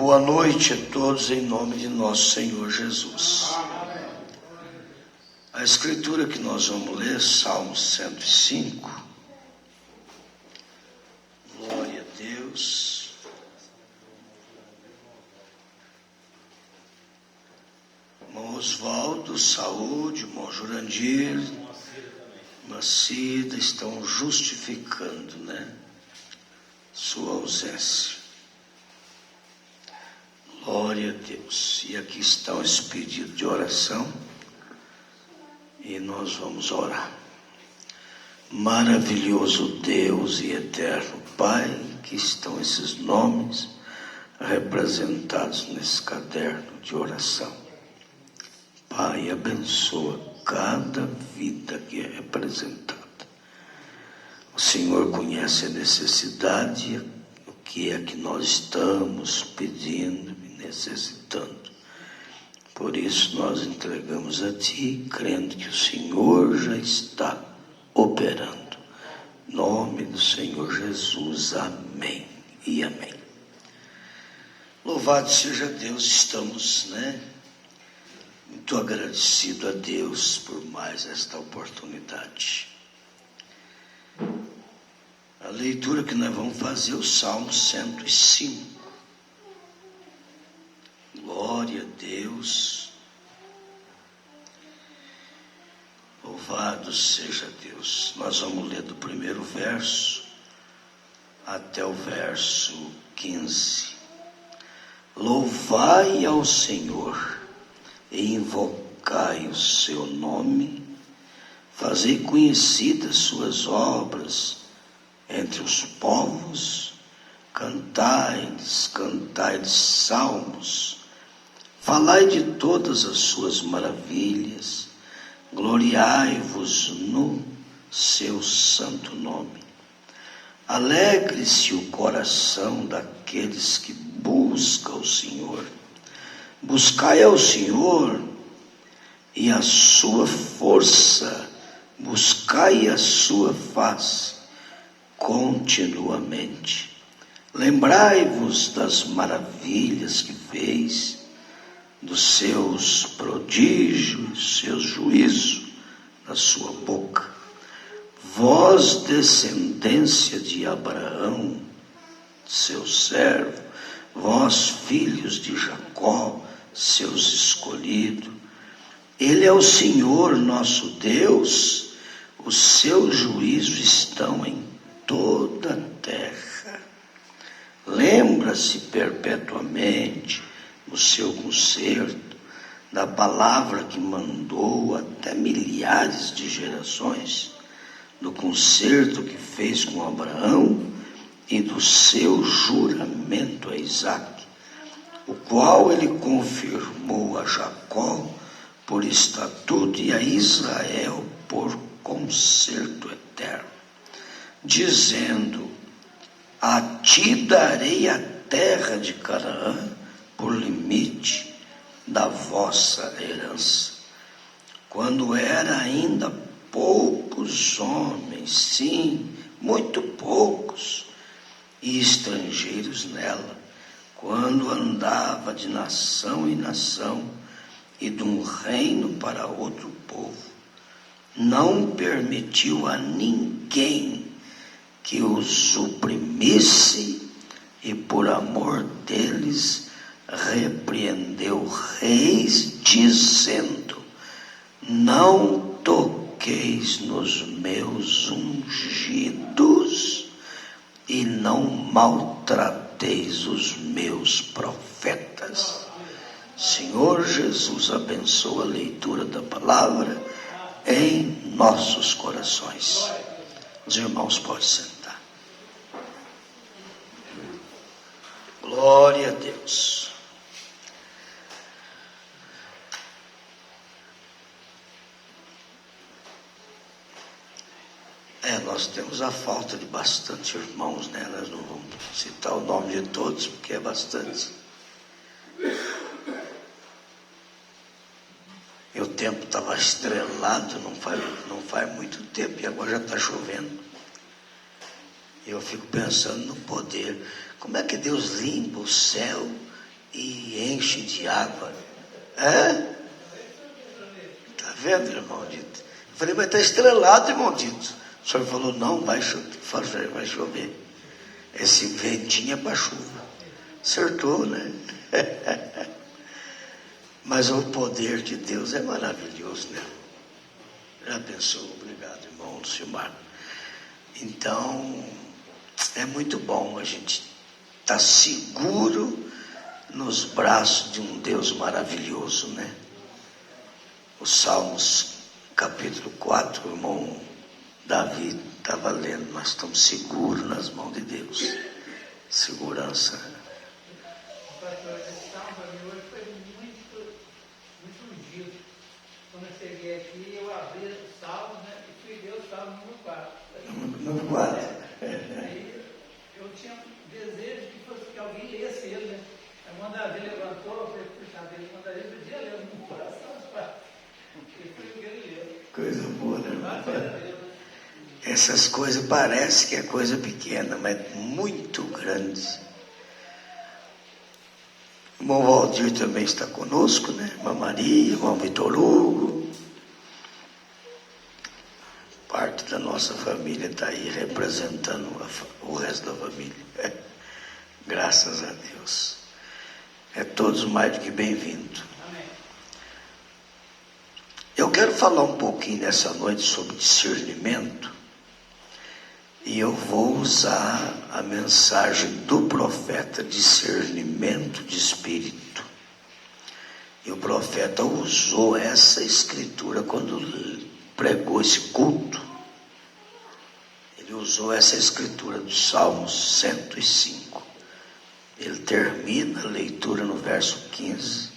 Boa noite a todos em nome de nosso Senhor Jesus. A escritura que nós vamos ler, Salmo 105. Glória a Deus. Irmão Oswaldo, saúde, irmão Jurandir, irmã Cida estão justificando, sua ausência. Glória a Deus. E aqui estão esse pedido de oração. E nós vamos orar. Maravilhoso Deus e eterno Pai, que estão esses nomes representados nesse caderno de oração. Pai, abençoa cada vida que é representada. O Senhor conhece a necessidade, o que é que nós estamos pedindo, necessitando. Por isso nós entregamos a Ti, crendo que o Senhor já está operando. Em nome do Senhor Jesus, amém e amém. Louvado seja Deus, estamos, muito agradecidos a Deus por mais esta oportunidade. A leitura que nós vamos fazer é o Salmo 105. Glória a Deus, louvado seja Deus. Nós vamos ler do primeiro verso até o verso 15. Louvai ao Senhor e invocai o seu nome, fazei conhecidas suas obras entre os povos, cantai salmos. Falai de todas as suas maravilhas, gloriai-vos no seu santo nome. Alegre-se o coração daqueles que buscam o Senhor. Buscai ao Senhor e a sua força, buscai a sua face continuamente. Lembrai-vos das maravilhas que fez, dos seus prodígios, seus juízos na sua boca. Vós, descendência de Abraão, seu servo, vós, filhos de Jacó, seus escolhidos. Ele é o Senhor nosso Deus, os seus juízos estão em toda a terra. Lembra-se perpetuamente o seu conserto, da palavra que mandou até milhares de gerações, do concerto que fez com Abraão e do seu juramento a Isaque, o qual ele confirmou a Jacó por estatuto e a Israel por concerto eterno, dizendo: a ti darei a terra de Canaã por limite da vossa herança. Quando era ainda poucos homens, sim, muito poucos, e estrangeiros nela, quando andava de nação em nação e de um reino para outro povo, não permitiu a ninguém que os oprimisse, e por amor deles repreendeu reis, dizendo: não toqueis nos meus ungidos e não maltrateis os meus profetas. Senhor Jesus, abençoa a leitura da palavra em nossos corações. Os irmãos podem sentar. Glória a Deus. Nós temos a falta de bastante irmãos, né? Nós não vamos citar o nome de todos, porque é bastante. E o tempo estava estrelado, não faz muito tempo, e agora já está chovendo. E eu fico pensando no poder. Como é que Deus limpa o céu e enche de água? Está vendo, irmão Dito? Eu falei, mas está estrelado, irmão Dito. O senhor falou, não, vai chover. Esse ventinho é para chuva. Acertou, né? Mas o poder de Deus é maravilhoso, né? Já pensou? Obrigado, irmão Lucimar. Então, é muito bom a gente estar seguro nos braços de um Deus maravilhoso, né? Os Salmos, capítulo 4, o irmão Davi estava lendo, nós estamos seguros nas mãos de Deus. Segurança. Pastor, esse salmo para mim hoje foi muito ungido. Quando eu cheguei aqui, eu abri o salmo, né, e fui ver o salmo número 4. Número 4. Aí eu tinha um desejo que alguém lesse ele, né? Aí o Davi levantou, eu falei, puxa, ele manda ele podia ler no coração. E fui ver ele ler. Coisa boa, né? Essas coisas parece que é coisa pequena, mas muito grande. O irmão Valdir também está conosco, né? Irmã Maria, irmão Vitor Hugo. Parte da nossa família está aí representando o resto da família. Graças a Deus. É todos mais do que bem-vindos. Eu quero falar um pouquinho nessa noite sobre discernimento. E eu vou usar a mensagem do profeta, discernimento de espírito. E o profeta usou essa escritura quando pregou esse culto. Ele usou essa escritura do Salmo 105. Ele termina a leitura no verso 15,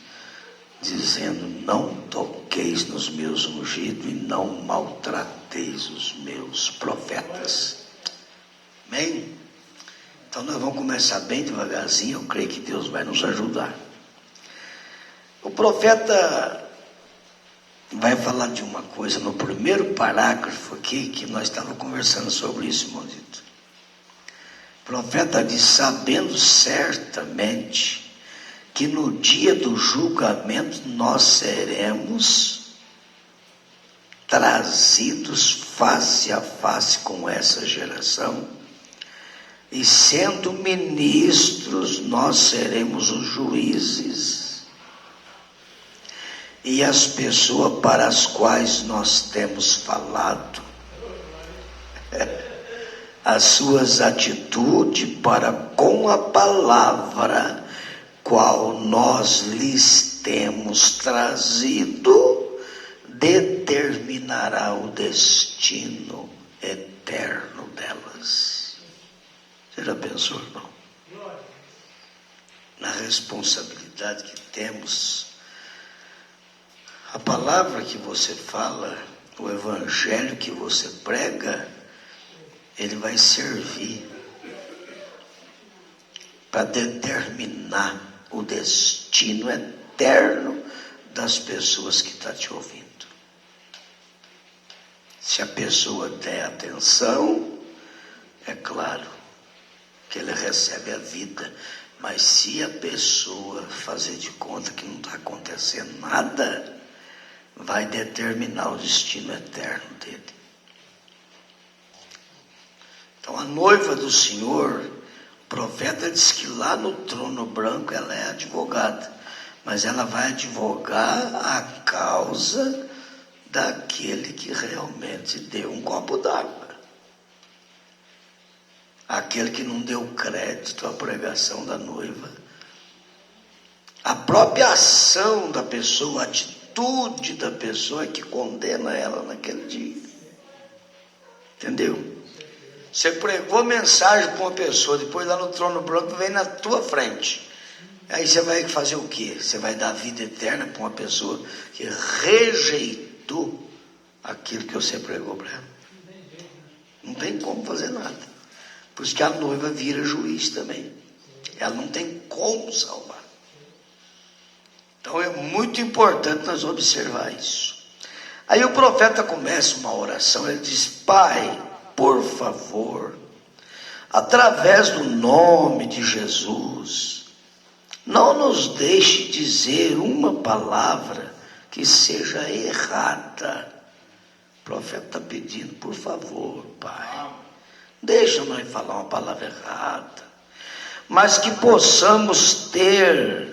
dizendo, não toqueis nos meus ungidos e não maltrateis os meus profetas. Amém? Então nós vamos começar bem devagarzinho, eu creio que Deus vai nos ajudar. O profeta vai falar de uma coisa no primeiro parágrafo aqui, que nós estávamos conversando sobre isso, irmão Dito. O profeta diz, sabendo certamente que no dia do julgamento nós seremos trazidos face a face com essa geração, e sendo ministros, nós seremos os juízes. E as pessoas para as quais nós temos falado, as suas atitudes para com a palavra, qual nós lhes temos trazido, determinará o destino eterno delas. Você já pensou, irmão? Na responsabilidade que temos. A palavra que você fala, o evangelho que você prega, ele vai servir para determinar o destino eterno das pessoas que estão te ouvindo. Se a pessoa der atenção, é claro que ele recebe a vida, mas se a pessoa fazer de conta que não está acontecendo nada, vai determinar o destino eterno dele. Então a noiva do Senhor, o profeta diz que lá no trono branco ela é advogada, mas ela vai advogar a causa daquele que realmente deu um copo d'água. Aquele que não deu crédito à pregação da noiva. A própria ação da pessoa, a atitude da pessoa é que condena ela naquele dia. Entendeu? Você pregou mensagem para uma pessoa, depois lá no trono branco vem na tua frente. Aí você vai fazer o quê? Você vai dar vida eterna para uma pessoa que rejeitou aquilo que você pregou para ela. Não tem como fazer nada. Por isso que a noiva vira juiz também. Ela não tem como salvar. Então é muito importante nós observar isso. Aí o profeta começa uma oração, ele diz: Pai, por favor, através do nome de Jesus, não nos deixe dizer uma palavra que seja errada. O profeta está pedindo: por favor, Pai, deixa nós falar uma palavra errada, mas que possamos ter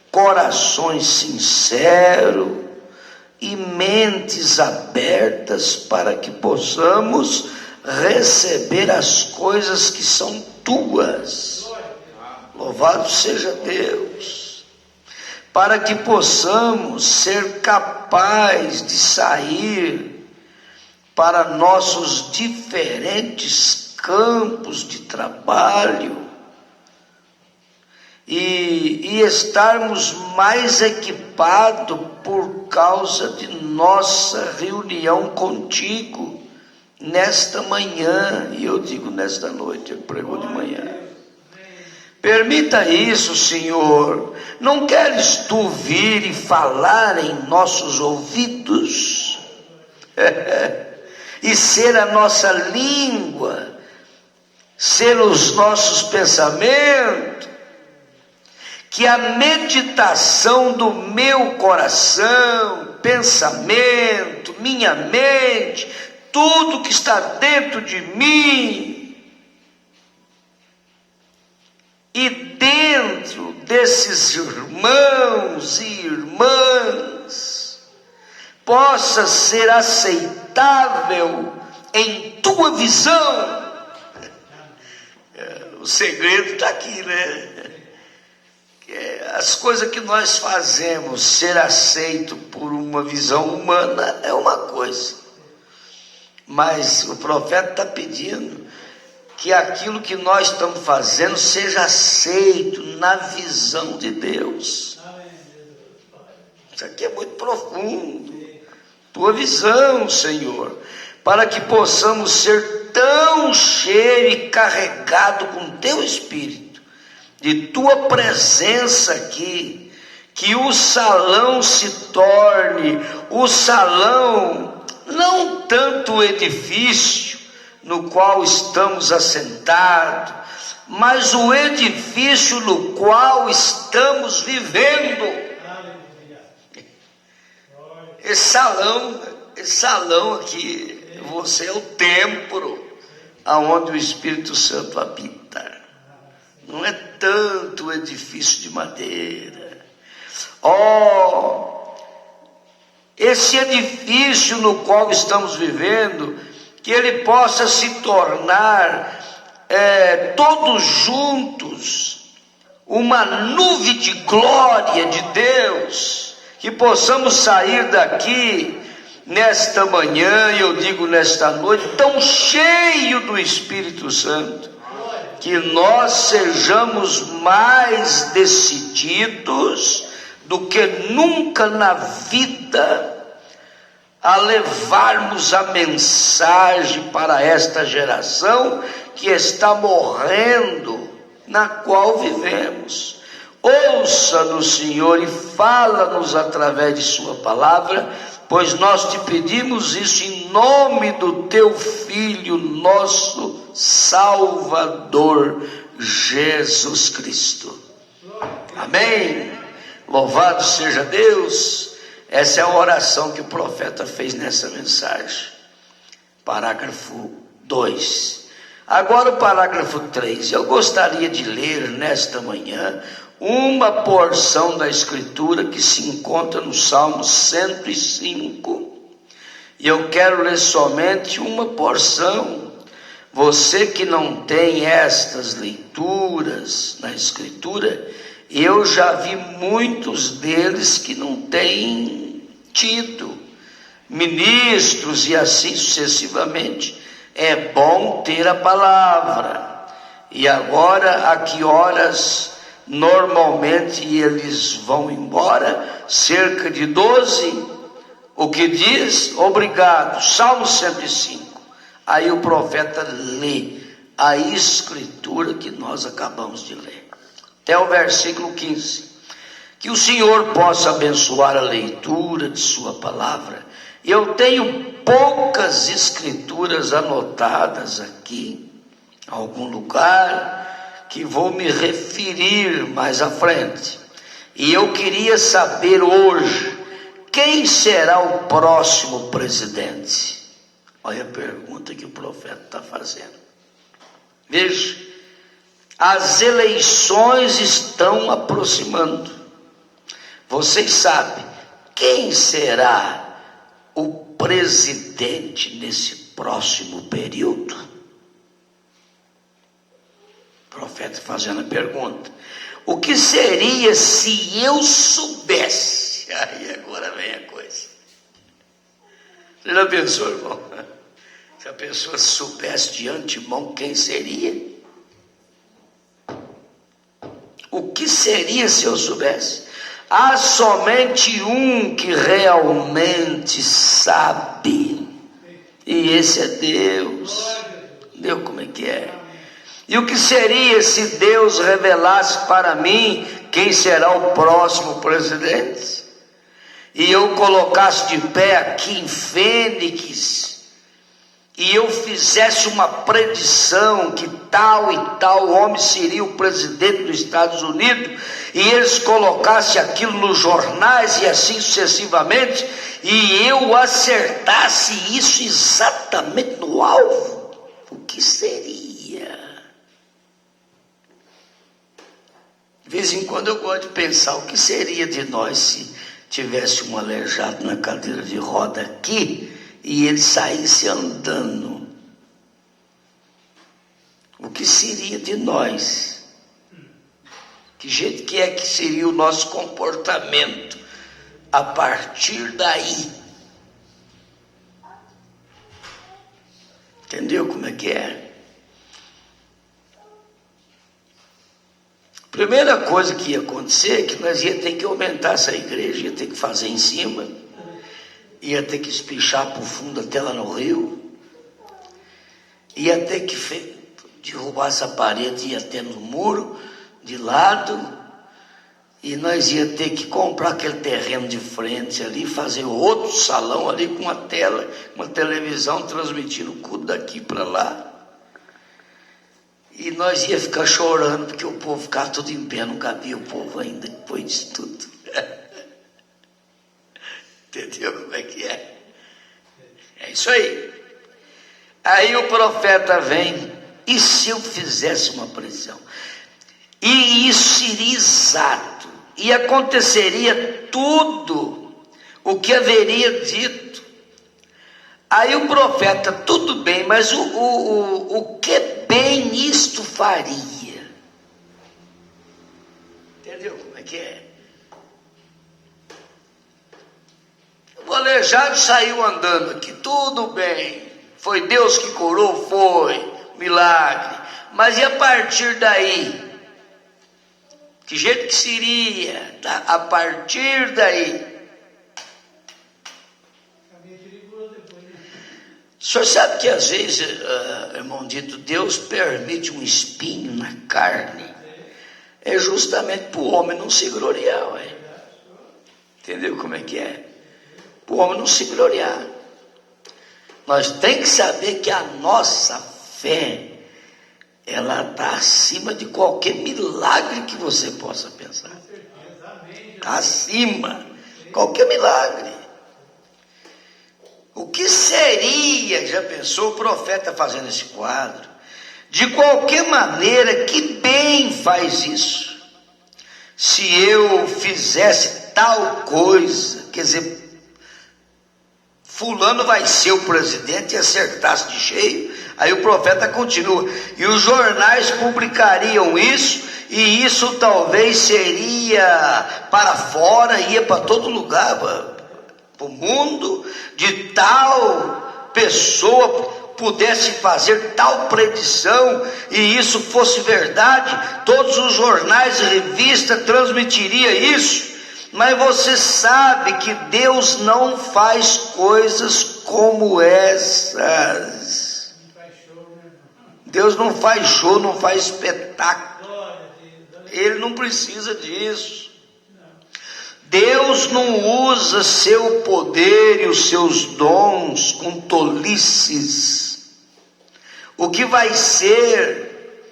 corações sinceros e mentes abertas para que possamos receber as coisas que são tuas. Louvado seja Deus. Para que possamos ser capazes de sair para nossos diferentes campos de trabalho e estarmos mais equipados por causa de nossa reunião contigo nesta manhã. E eu digo nesta noite, ele pregou de manhã. Permita isso, Senhor. Não queres tu vir e falar em nossos ouvidos e ser a nossa língua, ser os nossos pensamentos? Que a meditação do meu coração, pensamento, minha mente, tudo que está dentro de mim e dentro desses irmãos e irmãs possa ser aceitável em tua visão. O segredo está aqui, né? As coisas que nós fazemos, ser aceito por uma visão humana é uma coisa, mas o profeta está pedindo que aquilo que nós estamos fazendo seja aceito na visão de Deus. Isso aqui é muito profundo. Tua visão, Senhor, para que possamos ser tão cheios e carregados com teu Espírito, de tua presença aqui, que o salão se torne o salão, não tanto o edifício no qual estamos assentados, mas o edifício no qual estamos vivendo. Esse salão aqui, você é o templo aonde o Espírito Santo habita. Não é tanto o edifício de madeira. Esse edifício no qual estamos vivendo, que ele possa se tornar todos juntos uma nuvem de glória de Deus, que possamos sair daqui nesta manhã, e eu digo nesta noite, tão cheio do Espírito Santo, que nós sejamos mais decididos do que nunca na vida a levarmos a mensagem para esta geração que está morrendo, na qual vivemos. Ouça-nos, Senhor, e fala-nos através de sua palavra, pois nós te pedimos isso em nome do teu Filho, nosso Salvador, Jesus Cristo. Amém. Louvado seja Deus. Essa é a oração que o profeta fez nessa mensagem. Parágrafo 2. Agora o parágrafo 3. Eu gostaria de ler nesta manhã uma porção da Escritura que se encontra no Salmo 105. E eu quero ler somente uma porção. Você que não tem estas leituras na Escritura, eu já vi muitos deles que não têm tido, ministros e assim sucessivamente. É bom ter a palavra. E agora, a que horas normalmente eles vão embora? Cerca de 12. O que diz? Obrigado. Salmo 105. Aí o profeta lê a escritura que nós acabamos de ler, até o versículo 15. Que o Senhor possa abençoar a leitura de sua palavra. Eu tenho poucas escrituras anotadas aqui, em algum lugar, que vou me referir mais à frente. E eu queria saber hoje, quem será o próximo presidente? Olha a pergunta que o profeta está fazendo. Veja, as eleições estão aproximando. Vocês sabem quem será o presidente nesse próximo período? O profeta fazendo a pergunta. O que seria se eu soubesse? Aí agora vem a coisa. Você já pensou, irmão? Se a pessoa soubesse de antemão quem seria? O que seria se eu soubesse? Há somente um que realmente sabe, e esse é Deus. Entendeu como é que é? E o que seria se Deus revelasse para mim quem será o próximo presidente? E eu colocasse de pé aqui em Fênix, e eu fizesse uma predição que tal e tal homem seria o presidente dos Estados Unidos, e eles colocassem aquilo nos jornais e assim sucessivamente, e eu acertasse isso exatamente no alvo, o que seria? De vez em quando eu gosto de pensar o que seria de nós se tivesse um aleijado na cadeira de roda aqui e ele saísse andando. O que seria de nós? Que jeito que é que seria o nosso comportamento a partir daí? Entendeu como é que é? Primeira coisa que ia acontecer é que nós ia ter que aumentar essa igreja, ia ter que fazer em cima, ia ter que espichar para o fundo até lá no rio, ia ter que derrubar essa parede, ia ter no muro de lado, e nós ia ter que comprar aquele terreno de frente ali, fazer outro salão ali com uma tela, uma televisão transmitindo o culto daqui para lá. E nós ia ficar chorando porque o povo ficava tudo em pé, não cabia o povo ainda depois disso tudo. Entendeu como é que é? É isso aí. Aí o profeta vem, e se eu fizesse uma previsão? E isso seria exato, e aconteceria tudo o que haveria dito. Aí o profeta, tudo bem, mas o que bem isto faria? Entendeu como é que é? O aleijado saiu andando aqui, tudo bem, foi Deus que curou, foi, milagre, mas e a partir daí? Que jeito que seria, tá? A partir daí? O senhor sabe que às vezes, irmão dito, Deus permite um espinho na carne, é justamente para o homem não se gloriar, ué. Entendeu como é que é? Para o homem não se gloriar. Nós temos que saber que a nossa fé, ela está acima de qualquer milagre que você possa pensar. Está acima, qualquer milagre. O que seria, já pensou o profeta fazendo esse quadro? De qualquer maneira, que bem faz isso. Se eu fizesse tal coisa, quer dizer, fulano vai ser o presidente e acertasse de cheio. Aí o profeta continua, e os jornais publicariam isso, e isso talvez seria para fora, ia para todo lugar, para o mundo, de tal pessoa pudesse fazer tal predição, e isso fosse verdade, todos os jornais e revistas transmitiriam isso. Mas você sabe que Deus não faz coisas como essas. Deus não faz show, não faz espetáculo. Ele não precisa disso. Deus não usa seu poder e os seus dons com tolices. O que vai ser,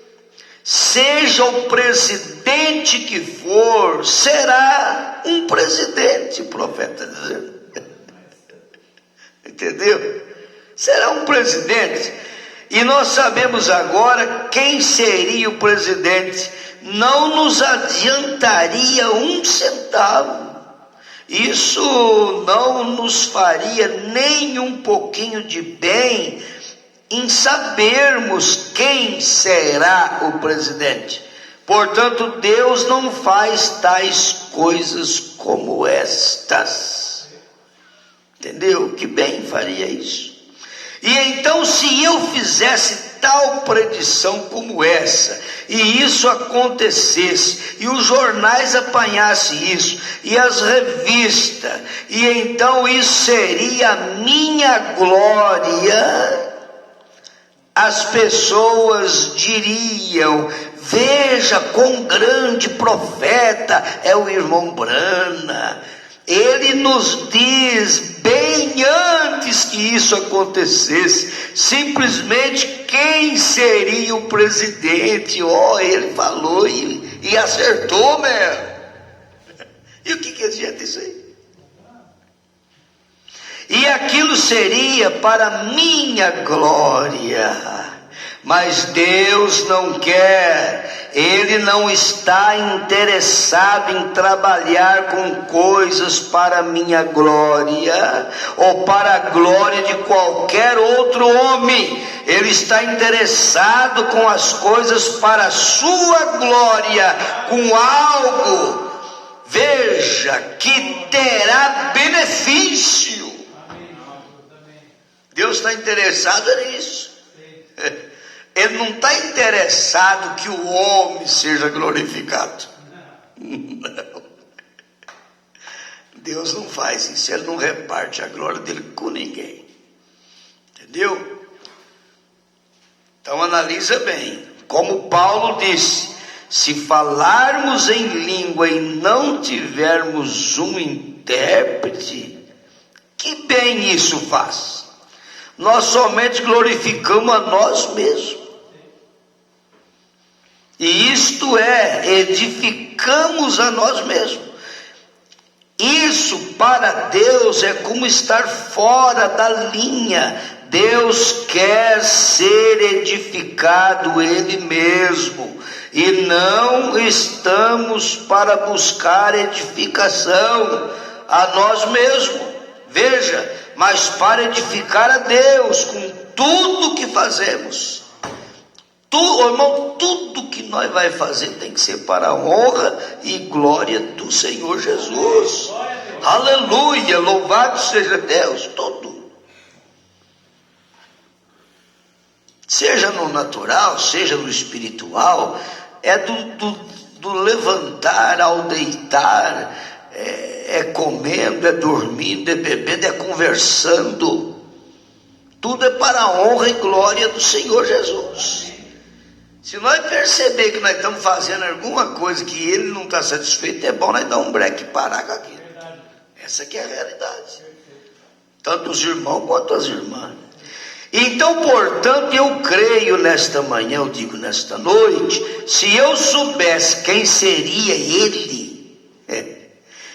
seja o presidente que for, será um presidente, o profeta está dizendo. Entendeu? Será um presidente. E nós sabemos agora quem seria o presidente. Não nos adiantaria um centavo. Isso não nos faria nem um pouquinho de bem em sabermos quem será o presidente. Portanto, Deus não faz tais coisas como estas. Entendeu? Que bem faria isso. E então, se eu fizesse tal predição como essa, e isso acontecesse, e os jornais apanhassem isso, e as revistas, e então isso seria a minha glória, as pessoas diriam: veja quão grande profeta é o irmão Brana. Ele nos diz bem antes que isso acontecesse, simplesmente quem seria o presidente. Ele falou e acertou mesmo. E o que adianta isso aí? E aquilo seria para minha glória. Mas Deus não quer, Ele não está interessado em trabalhar com coisas para minha glória, ou para a glória de qualquer outro homem. Ele está interessado com as coisas para a sua glória, com algo, veja, que terá benefício. Deus está interessado nisso. Ele não está interessado que o homem seja glorificado. Não. Deus não faz isso. Ele não reparte a glória dele com ninguém. Entendeu? Então analisa bem. Como Paulo disse: se falarmos em língua e não tivermos um intérprete, que bem isso faz? Nós somente glorificamos a nós mesmos. E isto é, edificamos a nós mesmos. Isso para Deus é como estar fora da linha. Deus quer ser edificado Ele mesmo. E não estamos para buscar edificação a nós mesmos. Veja, mas para edificar a Deus com tudo que fazemos. Irmão, tudo que nós vai fazer tem que ser para a honra e glória do Senhor Jesus. Aleluia, louvado seja Deus, tudo. Seja no natural, seja no espiritual, é do levantar ao deitar, é comendo, é dormindo, é bebendo, é conversando. Tudo é para a honra e glória do Senhor Jesus. Se nós perceber que nós estamos fazendo alguma coisa que Ele não está satisfeito, é bom nós dar um break e parar com aquilo. Essa aqui é a realidade. Tanto os irmãos quanto as irmãs. Então, portanto, eu creio nesta manhã, eu digo nesta noite, se eu soubesse quem seria Ele,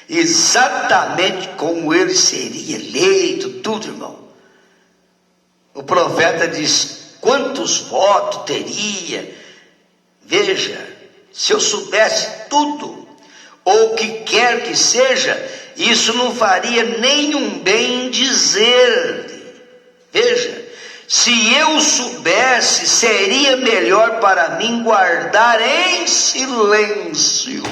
exatamente como Ele seria eleito, tudo, irmão. O profeta diz: quantos votos teria? Veja, se eu soubesse tudo, ou o que quer que seja, isso não faria nenhum bem em dizer. Veja, se eu soubesse, seria melhor para mim guardar em silêncio.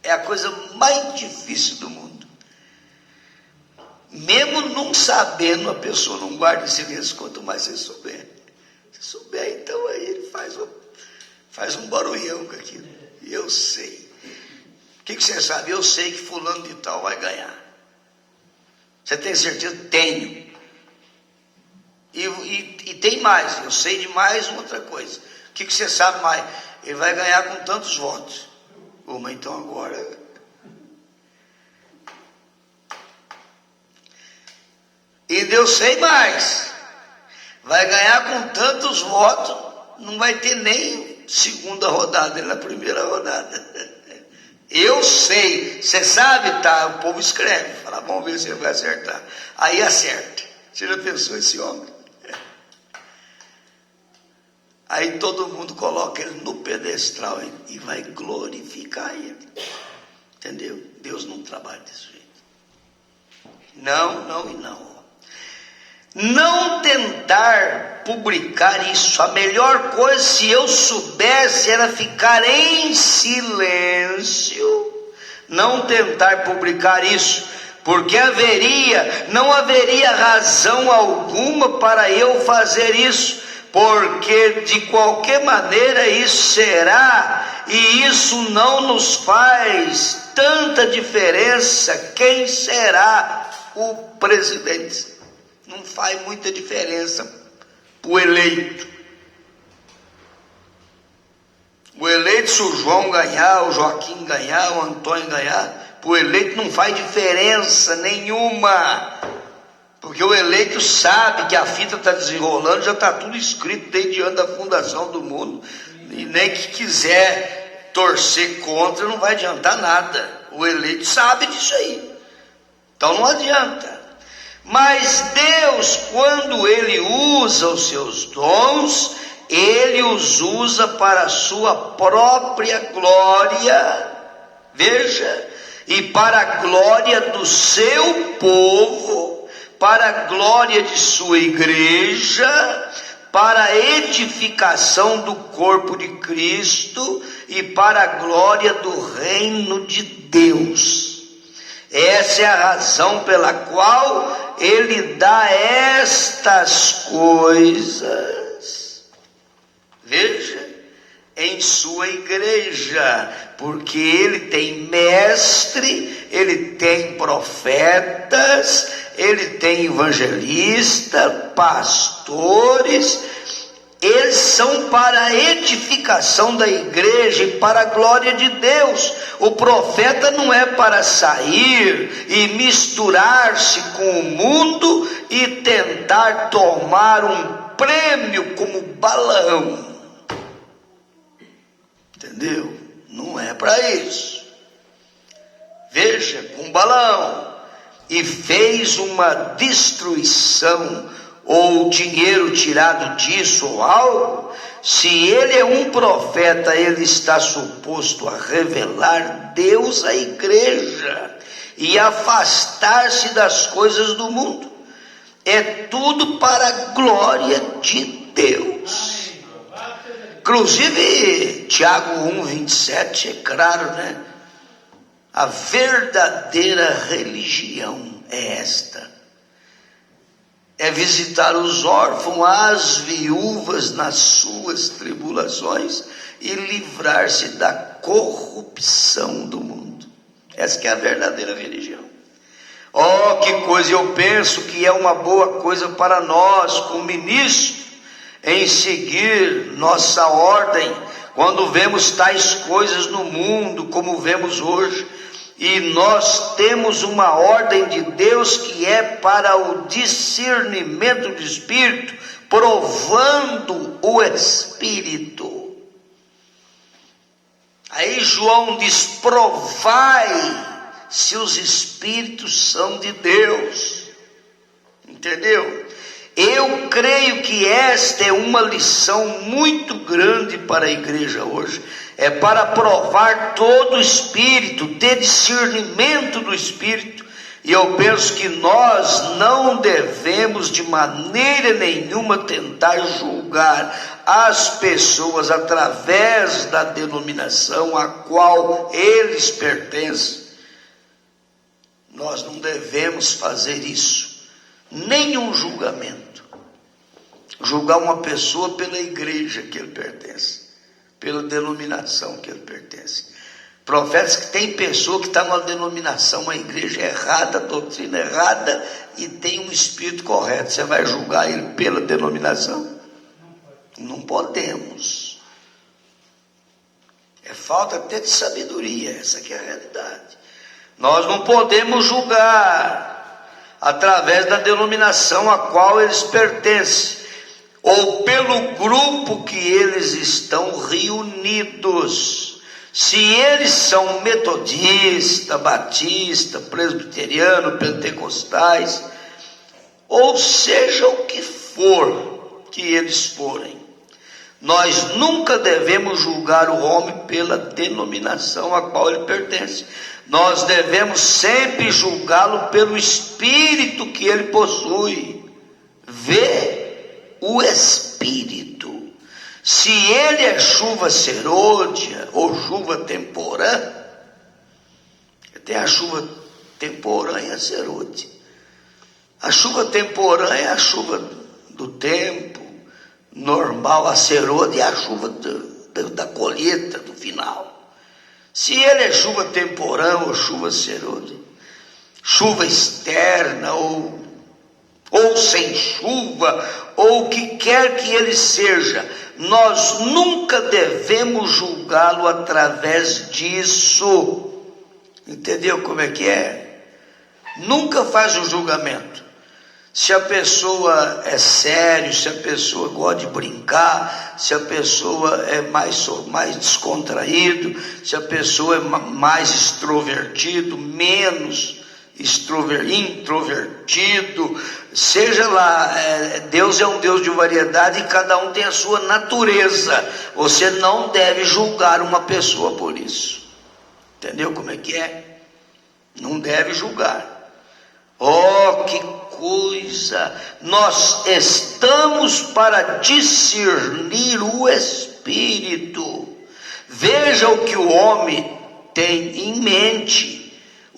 É a coisa mais difícil do mundo. Mesmo não sabendo, a pessoa não guarda em silêncio, quanto mais você souber. Se souber, então aí ele faz um barulhão com aquilo. E eu sei. O que você sabe? Eu sei que fulano de tal vai ganhar. Você tem certeza? Tenho. E tem mais, eu sei de mais outra coisa. O que você sabe mais? Ele vai ganhar com tantos votos. Mas então agora... E eu sei mais. Vai ganhar com tantos votos, não vai ter nem segunda rodada, na primeira rodada. Eu sei, você sabe, tá? O povo escreve, fala, vamos ver se ele vai acertar. Aí acerta. Você já pensou esse homem? Aí todo mundo coloca ele no pedestral e vai glorificar ele. Entendeu? Deus não trabalha desse jeito. Não, não e não. Não tentar publicar isso. A melhor coisa, se eu soubesse, era ficar em silêncio. Não tentar publicar isso, porque não haveria razão alguma para eu fazer isso, porque de qualquer maneira isso será, e isso não nos faz tanta diferença quem será o presidente. Não faz muita diferença para o eleito. O eleito, se o João ganhar, o Joaquim ganhar, o Antônio ganhar, para o eleito não faz diferença nenhuma. Porque o eleito sabe que a fita está desenrolando, já está tudo escrito desde antes da fundação do mundo. E nem que quiser torcer contra, não vai adiantar nada. O eleito sabe disso aí. Então não adianta. Mas Deus, quando Ele usa os seus dons, Ele os usa para a sua própria glória, veja, e para a glória do seu povo, para a glória de sua igreja, para a edificação do corpo de Cristo e para a glória do reino de Deus. Essa é a razão pela qual Ele dá estas coisas, veja, em sua igreja, porque Ele tem mestre, Ele tem profetas, Ele tem evangelista, pastores. Eles são para a edificação da igreja e para a glória de Deus. O profeta não é para sair e misturar-se com o mundo e tentar tomar um prêmio como Balaão. Entendeu? Não é para isso. Veja, com Balaão, e fez uma destruição, ou dinheiro tirado disso ou algo. Se ele é um profeta, ele está suposto a revelar Deus à igreja e afastar-se das coisas do mundo. É tudo para a glória de Deus. Inclusive Tiago 1:27 é claro, né? A verdadeira religião é esta: é visitar os órfãos, as viúvas nas suas tribulações e livrar-se da corrupção do mundo. Essa que é a verdadeira religião. Oh, que coisa! Eu penso que é uma boa coisa para nós, como ministros, em seguir nossa ordem, quando vemos tais coisas no mundo, como vemos hoje. E nós temos uma ordem de Deus que é para o discernimento do Espírito, provando o Espírito. Aí João diz: provai se os Espíritos são de Deus. Entendeu? Eu creio que esta é uma lição muito grande para a igreja hoje. É para provar todo o Espírito, ter discernimento do Espírito. E eu penso que nós não devemos de maneira nenhuma tentar julgar as pessoas através da denominação a qual eles pertencem. Nós não devemos fazer isso, nenhum julgamento. Julgar uma pessoa pela igreja que ele pertence, pela denominação que ele pertence. Profetas que tem pessoa que está numa denominação, uma igreja errada, doutrina errada, e tem um espírito correto. Você vai julgar ele pela denominação? Não podemos. É falta até de sabedoria, essa que é a realidade. Nós não podemos julgar através da denominação a qual eles pertencem, ou pelo grupo que eles estão reunidos. Se eles são metodista, batista, presbiteriano, pentecostais, ou seja o que for que eles forem, nós nunca devemos julgar o homem pela denominação a qual ele pertence. Nós devemos sempre julgá-lo pelo espírito que ele possui. Vê o espírito. Se ele é chuva serôdia ou chuva temporã, tem a chuva temporã e a serôdia. A chuva temporã é a chuva do tempo normal, a serôdia é a chuva da colheita, do final. Se ele é chuva temporã ou chuva serôdia, chuva externa ou sem chuva, ou o que quer que ele seja, nós nunca devemos julgá-lo através disso. Entendeu como é que é? Nunca faz um julgamento. Se a pessoa é sério, se a pessoa gosta de brincar, se a pessoa é mais descontraído, se a pessoa é mais extrovertido, menos introvertido, seja lá, Deus é um Deus de variedade e cada um tem a sua natureza. Você não deve julgar uma pessoa por isso. Entendeu como é que é? Não deve julgar. Oh, que coisa! Nós estamos para discernir o Espírito. Veja o que o homem tem em mente.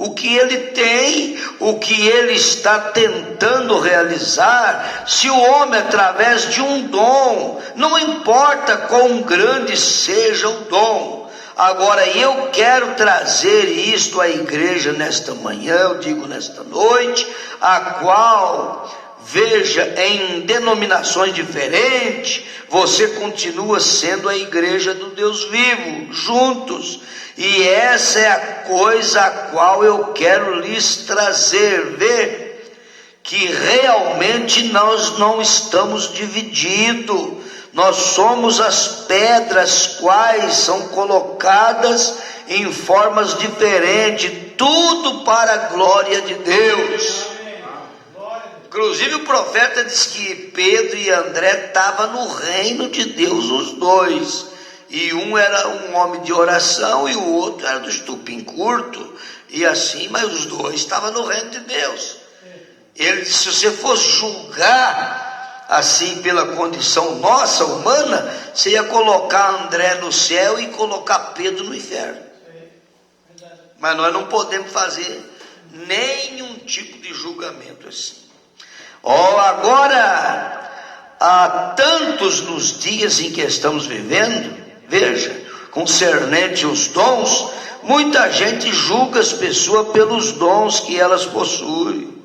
O que ele tem, o que ele está tentando realizar. Se o homem, através de um dom, não importa quão grande seja o dom. Agora, eu quero trazer isto à igreja nesta manhã, eu digo nesta noite, a qual, veja, em denominações diferentes, você continua sendo a igreja do Deus vivo, juntos. E essa é a coisa a qual eu quero lhes trazer, ver que realmente nós não estamos divididos, nós somos as pedras quais são colocadas em formas diferentes, tudo para a glória de Deus. Inclusive o profeta diz que Pedro e André estavam no reino de Deus, os dois. E um era um homem de oração e o outro era do estupim curto. E assim, mas os dois estavam no reino de Deus. Ele disse, se você fosse julgar assim pela condição nossa, humana, você ia colocar André no céu e colocar Pedro no inferno. Mas nós não podemos fazer nenhum tipo de julgamento assim. Agora, há tantos nos dias em que estamos vivendo, veja, concernente os dons, muita gente julga as pessoas pelos dons que elas possuem.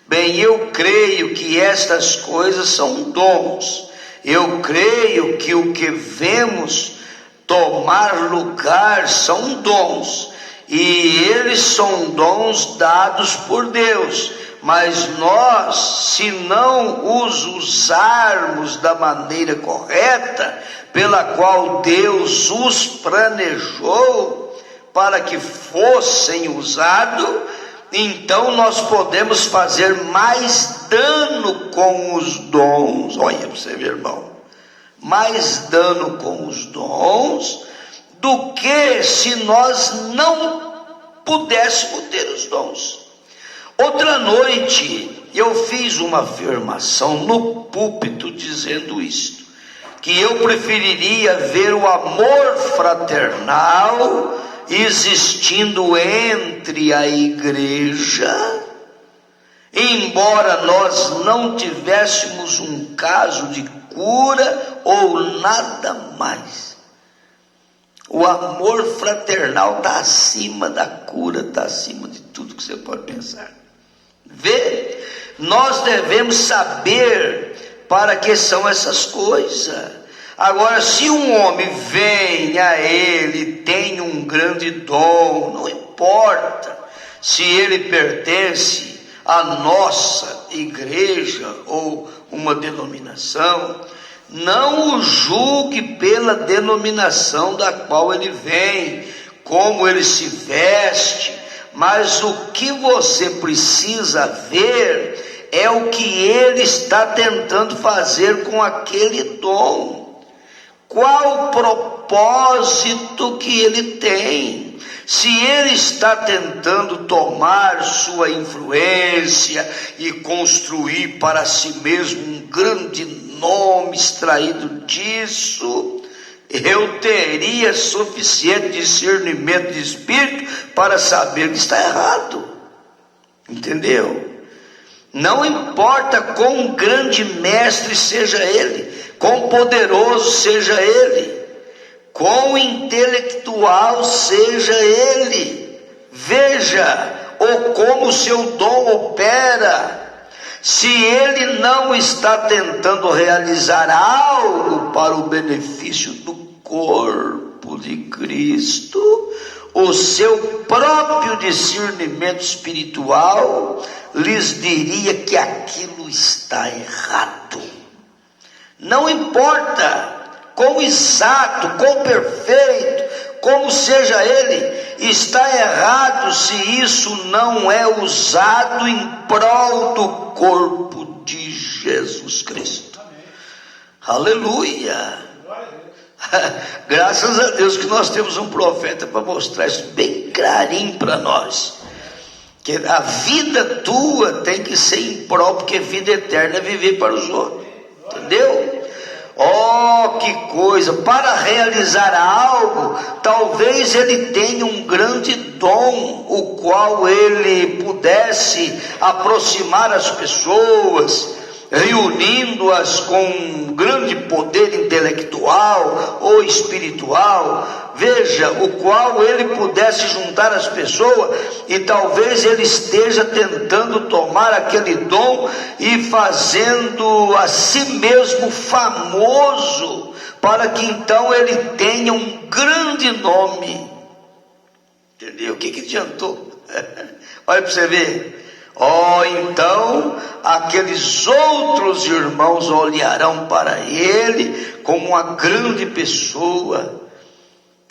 Bem, eu creio que estas coisas são dons. Eu creio que o que vemos tomar lugar são dons. E eles são dons dados por Deus. Mas nós, se não os usarmos da maneira correta, pela qual Deus os planejou para que fossem usados, então nós podemos fazer mais dano com os dons. Olha para você ver, irmão, mais dano com os dons do que se nós não pudéssemos ter os dons. Outra noite eu fiz uma afirmação no púlpito dizendo isto, que eu preferiria ver o amor fraternal existindo entre a igreja, embora nós não tivéssemos um caso de cura ou nada mais. O amor fraternal está acima da cura, está acima de tudo que você pode pensar. Vê, nós devemos saber para que são essas coisas. Agora, se um homem vem a ele, tem um grande dom, não importa se ele pertence à nossa igreja ou uma denominação, não o julgue pela denominação da qual ele vem, como ele se veste, mas o que você precisa ver é o que ele está tentando fazer com aquele dom. Qual o propósito que ele tem? Se ele está tentando tomar sua influência e construir para si mesmo um grande nome extraído disso, eu teria suficiente discernimento de espírito para saber que está errado. Entendeu? Não importa quão grande mestre seja ele, quão poderoso seja ele, quão intelectual seja ele, veja, ou como o seu dom opera, se ele não está tentando realizar algo para o benefício do corpo de Cristo, o seu próprio discernimento espiritual lhes diria que aquilo está errado. Não importa quão exato, quão perfeito, como seja ele, está errado se isso não é usado em prol do corpo de Jesus Cristo. Amém. Aleluia! Graças a Deus que nós temos um profeta para mostrar isso bem clarinho para nós. Que a vida tua tem que ser em prol, porque vida eterna é viver para os outros. Entendeu? Oh, que coisa! Para realizar algo, talvez ele tenha um grande dom, o qual ele pudesse aproximar as pessoas, reunindo-as com um grande poder intelectual ou espiritual, veja, o qual ele pudesse juntar as pessoas, e talvez ele esteja tentando tomar aquele dom e fazendo a si mesmo famoso, para que então ele tenha um grande nome. Entendeu? O que adiantou? Olha para você ver. Oh, então aqueles outros irmãos olharão para ele como uma grande pessoa.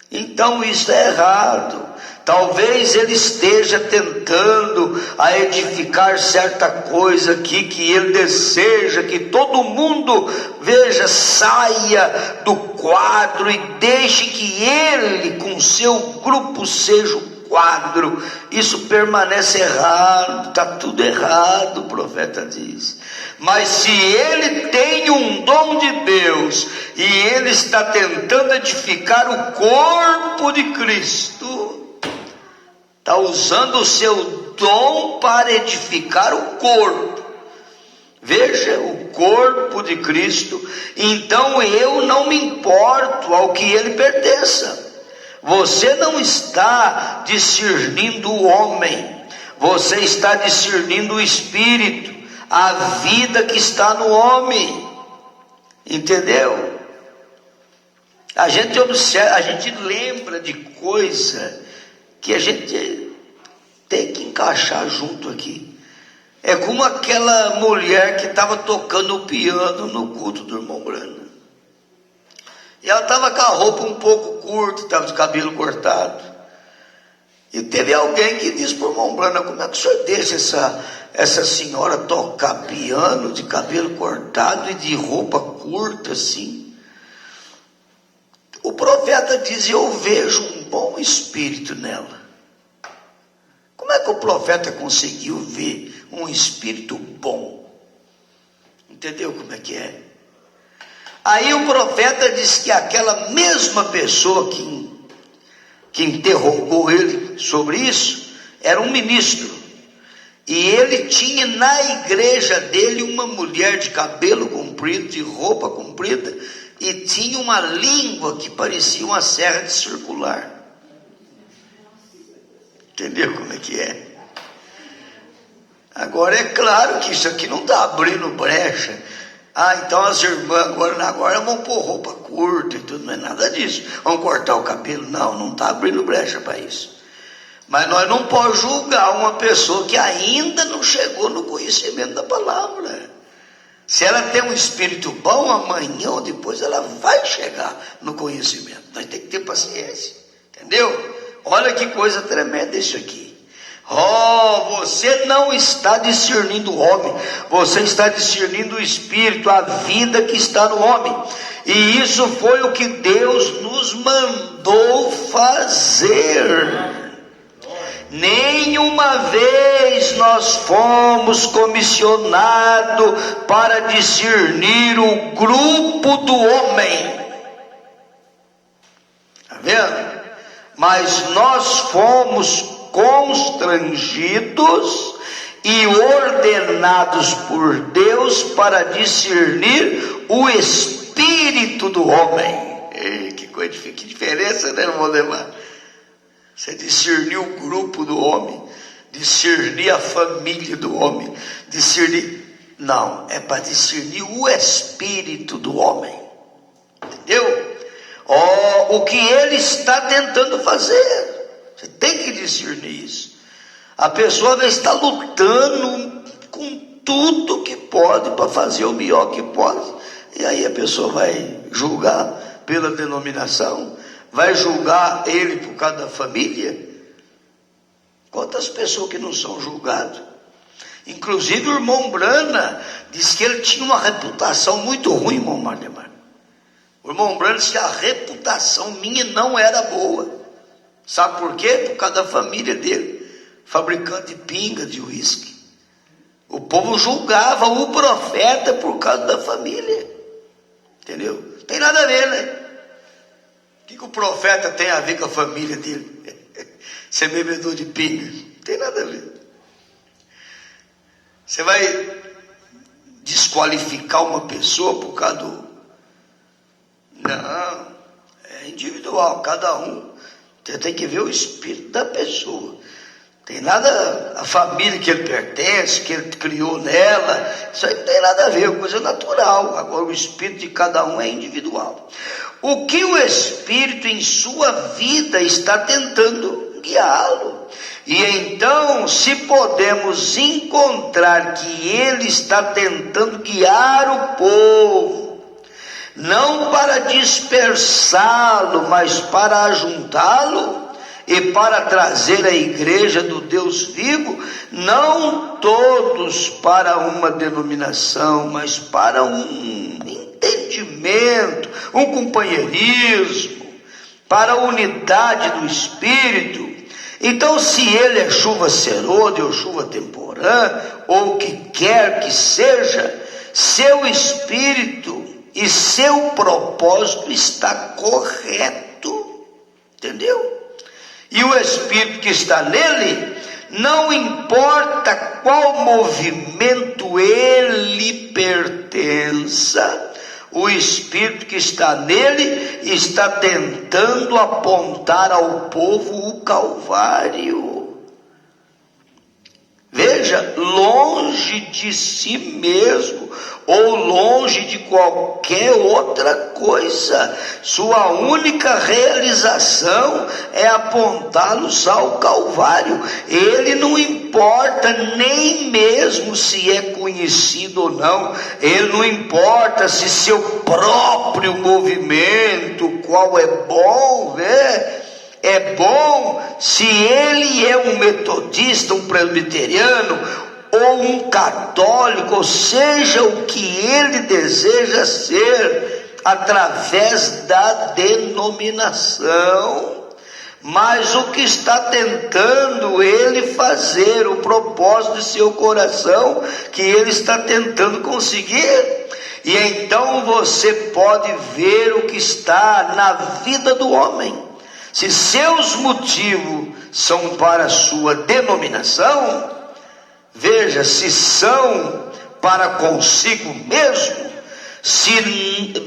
Então isso é errado. Talvez ele esteja tentando a edificar certa coisa aqui que ele deseja que todo mundo, veja, saia do quadro e deixe que ele com seu grupo seja o quadro. Isso permanece errado, está tudo errado, o profeta diz. Mas se ele tem um dom de Deus e ele está tentando edificar o corpo de Cristo, está usando o seu dom para edificar o corpo, veja, o corpo de Cristo, então eu não me importo ao que ele pertença. Você não está discernindo o homem, você está discernindo o espírito, a vida que está no homem. Entendeu? A gente observa, a gente lembra de coisa que a gente tem que encaixar junto aqui. É como aquela mulher que estava tocando o piano no culto do irmão Brana. E ela estava com a roupa um pouco curta, estava de cabelo cortado. E teve alguém que disse para o irmão Brana: como é que o senhor deixa essa senhora tocar piano de cabelo cortado e de roupa curta assim? O profeta diz: eu vejo um bom espírito nela. Como é que o profeta conseguiu ver um espírito bom? Entendeu como é que é? Aí o profeta diz que aquela mesma pessoa que interrogou ele sobre isso era um ministro. E ele tinha na igreja dele uma mulher de cabelo comprido, de roupa comprida, e tinha uma língua que parecia uma serra de circular. Entendeu como é que é? Agora é claro que isso aqui não está abrindo brecha. Então as irmãs agora vão pôr roupa curta e tudo, não é nada disso. Vão cortar o cabelo. Não está abrindo brecha para isso. Mas nós não podemos julgar uma pessoa que ainda não chegou no conhecimento da palavra. Se ela tem um espírito bom, amanhã ou depois ela vai chegar no conhecimento. Nós temos que ter paciência. Entendeu? Olha que coisa tremenda isso aqui. Você não está discernindo o homem, você está discernindo o espírito, a vida que está no homem. E isso foi o que Deus nos mandou fazer. Nenhuma vez nós fomos comissionados para discernir o grupo do homem. Está vendo? Mas nós fomos constrangidos e ordenados por Deus para discernir o espírito do homem. Ei, que coisa, que diferença, né, irmão Demar? Você discernir o grupo do homem, discernir a família do homem, discernir... Não, é para discernir o espírito do homem. Entendeu? O que ele está tentando fazer. Você tem que discernir isso. A pessoa vai estar lutando com tudo que pode para fazer o melhor que pode. E aí a pessoa vai julgar pela denominação, vai julgar ele por causa da família. Quantas pessoas que não são julgadas? Inclusive o irmão Brana disse que ele tinha uma reputação muito ruim, irmão Mardemar. O irmão Brana disse que a reputação minha não era boa. Sabe por quê? Por causa da família dele, fabricante de pinga, de uísque. O povo julgava o profeta por causa da família. Entendeu? Tem nada a ver, né? O que o profeta tem a ver com a família dele? Ser bebedor de pinga? Não tem nada a ver. Você vai desqualificar uma pessoa por causa do... Não, é individual, cada um. Você tem que ver o espírito da pessoa. Tem nada, a família que ele pertence, que ele criou nela, isso aí não tem nada a ver, é coisa natural. Agora o espírito de cada um é individual. O que o espírito em sua vida está tentando guiá-lo. E então, se podemos encontrar que ele está tentando guiar o povo, não para dispersá-lo, mas para ajuntá-lo e para trazer a igreja do Deus vivo, não todos para uma denominação, mas para um entendimento, um companheirismo, para a unidade do Espírito. Então, se ele é chuva serôdia ou chuva temporã, ou o que quer que seja, seu espírito e seu propósito está correto, entendeu? E o espírito que está nele, não importa qual movimento ele pertença, o espírito que está nele está tentando apontar ao povo o Calvário. Veja, longe de si mesmo, ou longe de qualquer outra coisa, sua única realização é apontá-los ao Calvário. Ele não importa nem mesmo se é conhecido ou não, ele não importa se seu próprio movimento, qual é bom, né? É bom se ele é um metodista, um presbiteriano, ou um católico, ou seja o que ele deseja ser, através da denominação. Mas o que está tentando ele fazer, o propósito de seu coração, que ele está tentando conseguir. E então você pode ver o que está na vida do homem. Se seus motivos são para a sua denominação, veja, se são para consigo mesmo,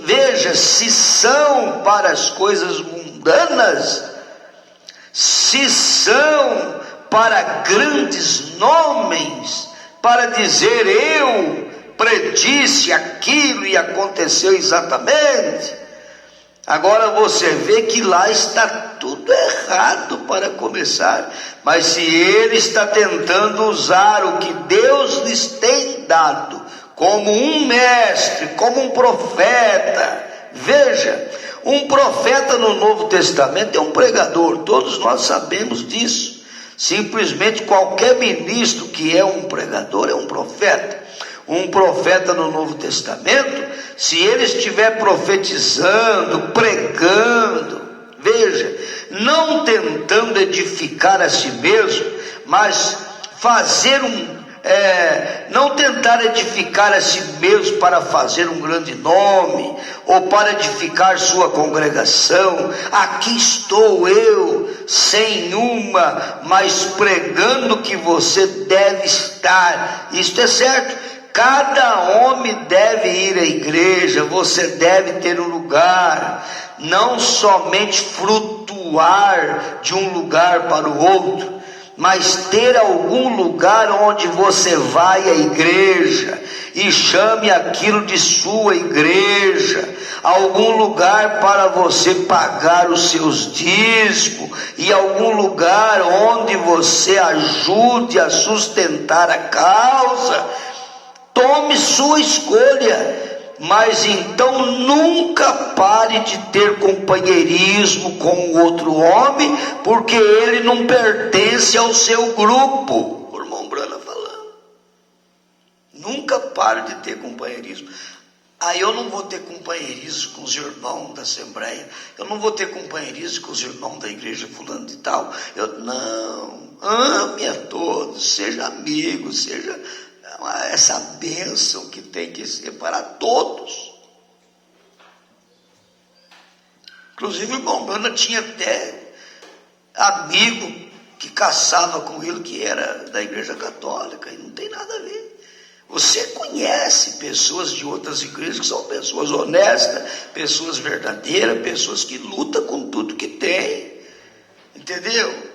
Veja, se são para as coisas mundanas, se são para grandes nomes, para dizer eu predisse aquilo e aconteceu exatamente. Agora você vê que lá está tudo errado para começar, mas se ele está tentando usar o que Deus lhes tem dado como um mestre, como um profeta, veja, um profeta no Novo Testamento é um pregador, todos nós sabemos disso. Simplesmente qualquer ministro que é um pregador é um profeta. Um profeta no Novo Testamento, se ele estiver profetizando, pregando, veja, não tentando edificar a si mesmo, mas fazer não tentar edificar a si mesmo para fazer um grande nome, ou para edificar sua congregação. Aqui estou eu, sem uma, mas pregando que você deve estar. Isto é certo. Cada homem deve ir à igreja, você deve ter um lugar, não somente flutuar de um lugar para o outro, mas ter algum lugar onde você vai à igreja e chame aquilo de sua igreja, algum lugar para você pagar os seus dízimos e algum lugar onde você ajude a sustentar a causa. Tome sua escolha, mas então nunca pare de ter companheirismo com o outro homem, porque ele não pertence ao seu grupo. O irmão Brana falando, nunca pare de ter companheirismo. Eu não vou ter companheirismo com os irmãos da Assembleia, eu não vou ter companheirismo com os irmãos da igreja fulano de tal. Não, ame a todos, seja amigo, seja essa bênção que tem que ser para todos. Inclusive o irmão Brana tinha até amigo que caçava com ele que era da igreja católica, e não tem nada a ver. Você conhece pessoas de outras igrejas que são pessoas honestas, pessoas verdadeiras, pessoas que lutam com tudo que tem, entendeu?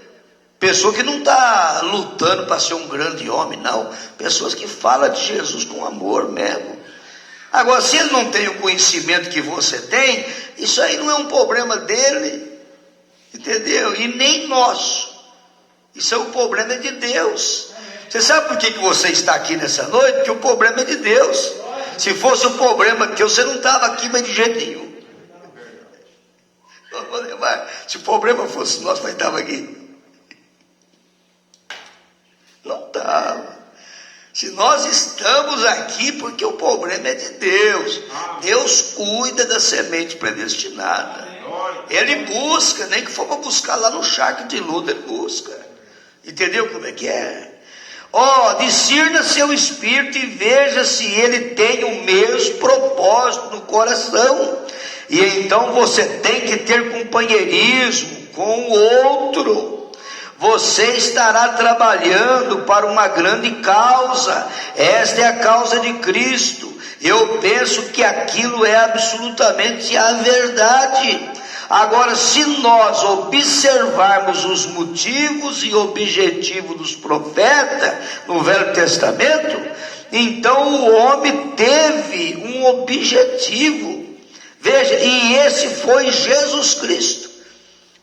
Pessoa que não está lutando para ser um grande homem, não. Pessoas que falam de Jesus com amor mesmo. Agora, se ele não tem o conhecimento que você tem, isso aí não é um problema dele, entendeu? E nem nosso. Isso é um problema de Deus. Você sabe por que você está aqui nessa noite? Porque o problema é de Deus. Se fosse um problema que você não estava aqui, mas de jeito nenhum. Se o problema fosse nosso, nós estava aqui. Não estava. Se nós estamos aqui, porque o problema é de Deus. Deus cuida da semente predestinada. Ele busca, nem que for para buscar lá no charco de luta, ele busca. Entendeu como é que é? Discirna seu espírito e veja se ele tem o mesmo propósito no coração. E então você tem que ter companheirismo com o outro. Você estará trabalhando para uma grande causa. Esta é a causa de Cristo. Eu penso que aquilo é absolutamente a verdade. Agora, se nós observarmos os motivos e objetivos dos profetas no Velho Testamento, então o homem teve um objetivo. Veja, e esse foi Jesus Cristo.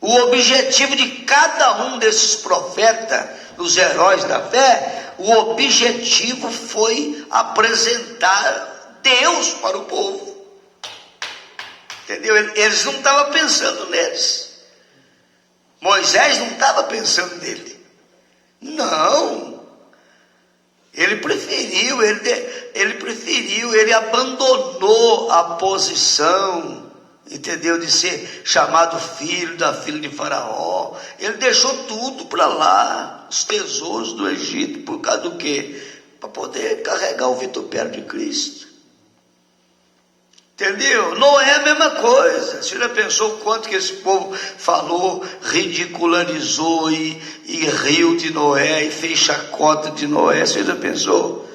O objetivo de cada um desses profetas, dos heróis da fé, o objetivo foi apresentar Deus para o povo. Entendeu? Eles não estavam pensando neles. Moisés não estava pensando nele. Não. Ele abandonou a posição, entendeu, de ser chamado filho da filha de Faraó. Ele deixou tudo para lá, os tesouros do Egito, por causa do quê? Para poder carregar o vitupério de Cristo. Entendeu? Noé é a mesma coisa. Você já pensou o quanto que esse povo falou, ridicularizou e riu de Noé e fez chacota de Noé? Você já pensou?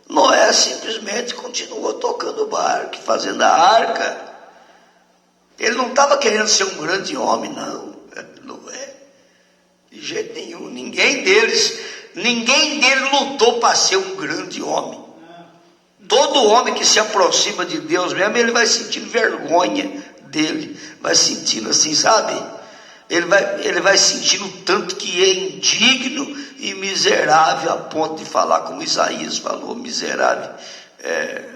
Noé simplesmente continuou tocando o barco, fazendo a arca. Ele não estava querendo ser um grande homem, não. Noé, de jeito nenhum. Ninguém dele lutou para ser um grande homem. Todo homem que se aproxima de Deus mesmo, ele vai sentindo vergonha dele, vai sentindo assim, sabe? Ele vai sentindo tanto que é indigno e miserável, a ponto de falar como Isaías falou, miserável,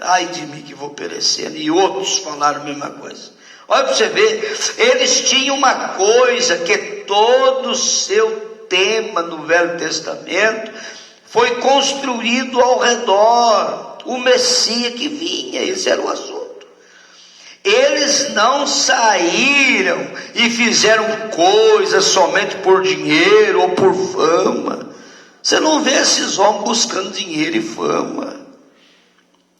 ai de mim que vou perecendo, e outros falaram a mesma coisa. Olha para você ver, eles tinham uma coisa que todo o seu tema no Velho Testamento foi construído ao redor, o Messias que vinha, esse era o assunto. Eles não saíram e fizeram coisas somente por dinheiro ou por fama. Você não vê esses homens buscando dinheiro e fama.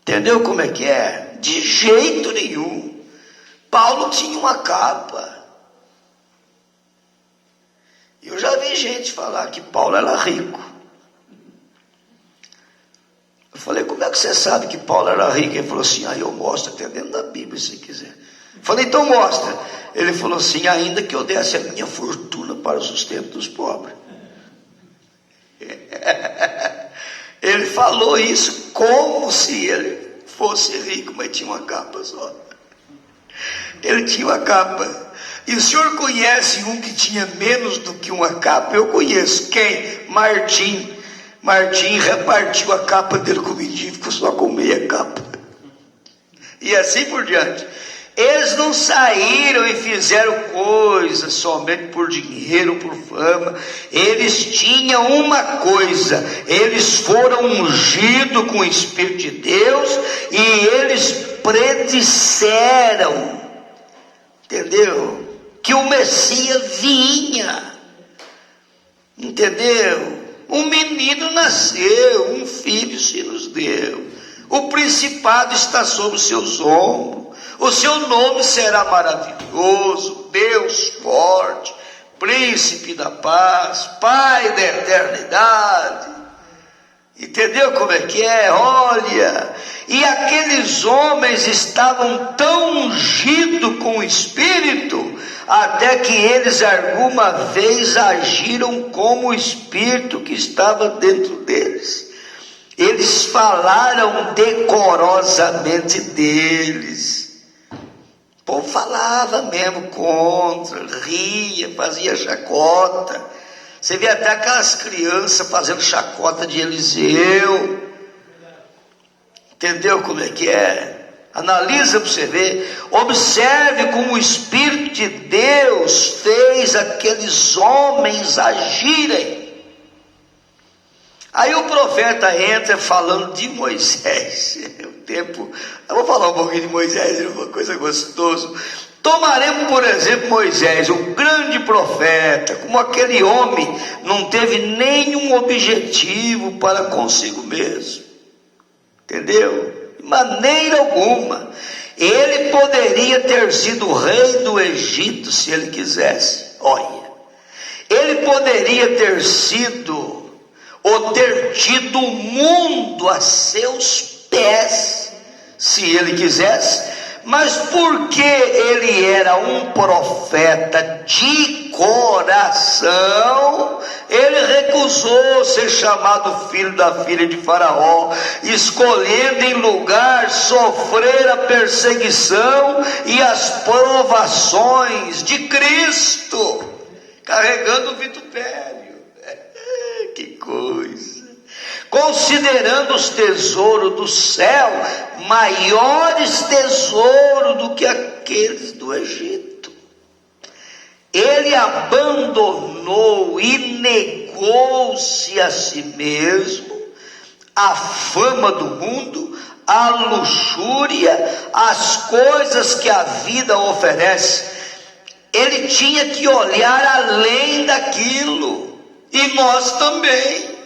Entendeu como é que é? De jeito nenhum. Paulo tinha uma capa. Eu já vi gente falar que Paulo era rico. Eu falei, como é que você sabe que Paulo era rico? Ele falou assim, eu mostro até dentro da Bíblia, se quiser. Eu falei, então mostra. Ele falou assim, ainda que eu desse a minha fortuna para o sustento dos pobres. Ele falou isso como se ele fosse rico, mas tinha uma capa só. Ele tinha uma capa. E o senhor conhece um que tinha menos do que uma capa? Eu conheço. Quem? Martim repartiu a capa dele com o mendigo, ficou só com meia capa. E assim por diante. Eles não saíram e fizeram coisas somente por dinheiro, por fama. Eles tinham uma coisa: eles foram ungidos com o Espírito de Deus e eles predisseram, entendeu? Que o Messias vinha, entendeu? Um menino nasceu, um filho se nos deu, o principado está sobre os seus ombros, o seu nome será maravilhoso, Deus forte, príncipe da paz, Pai da eternidade. Entendeu como é que é? Olha, e aqueles homens estavam tão ungidos com o Espírito, até que eles alguma vez agiram como o Espírito que estava dentro deles. Eles falaram decorosamente deles. O povo falava mesmo contra, ria, fazia chacota. Você vê até aquelas crianças fazendo chacota de Eliseu. Entendeu como é que é? Analisa para você ver. Observe como o Espírito de Deus fez aqueles homens agirem. Aí o profeta entra falando de Moisés. Eu vou falar um pouquinho de Moisés, é uma coisa gostosa. Tomaremos, por exemplo, Moisés, um grande profeta, como aquele homem não teve nenhum objetivo para consigo mesmo. Entendeu? De maneira alguma. Ele poderia ter sido rei do Egito se ele quisesse. Olha, ele poderia ter sido ou ter tido o mundo a seus pés se ele quisesse. Mas porque ele era um profeta de coração, ele recusou ser chamado filho da filha de Faraó, escolhendo em lugar sofrer a perseguição e as provações de Cristo, carregando o vitupério. Que coisa! Considerando os tesouros do céu maiores tesouros do que aqueles do Egito, ele abandonou e negou-se a si mesmo, a fama do mundo, a luxúria, as coisas que a vida oferece. Ele tinha que olhar além daquilo, e nós também.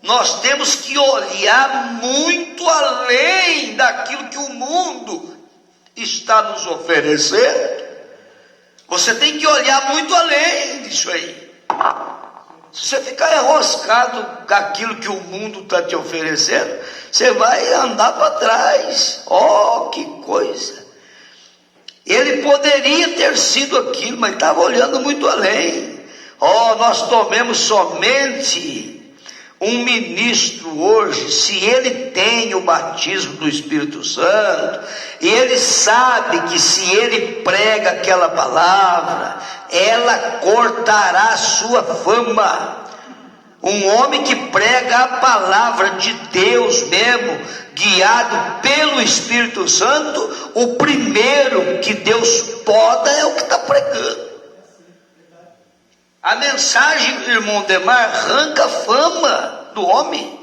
Nós temos que olhar muito além daquilo que o mundo está nos oferecendo. Você tem que olhar muito além disso aí. Se você ficar enroscado com aquilo que o mundo está te oferecendo, você vai andar para trás. Oh, que coisa! Ele poderia ter sido aquilo, mas estava olhando muito além. Oh, nós tomemos somente um ministro hoje, se ele tem o batismo do Espírito Santo, e ele sabe que se ele prega aquela palavra, ela cortará a sua fama. Um homem que prega a palavra de Deus mesmo, guiado pelo Espírito Santo, o primeiro que Deus poda é o que está pregando. A mensagem do irmão Demar arranca a fama do homem.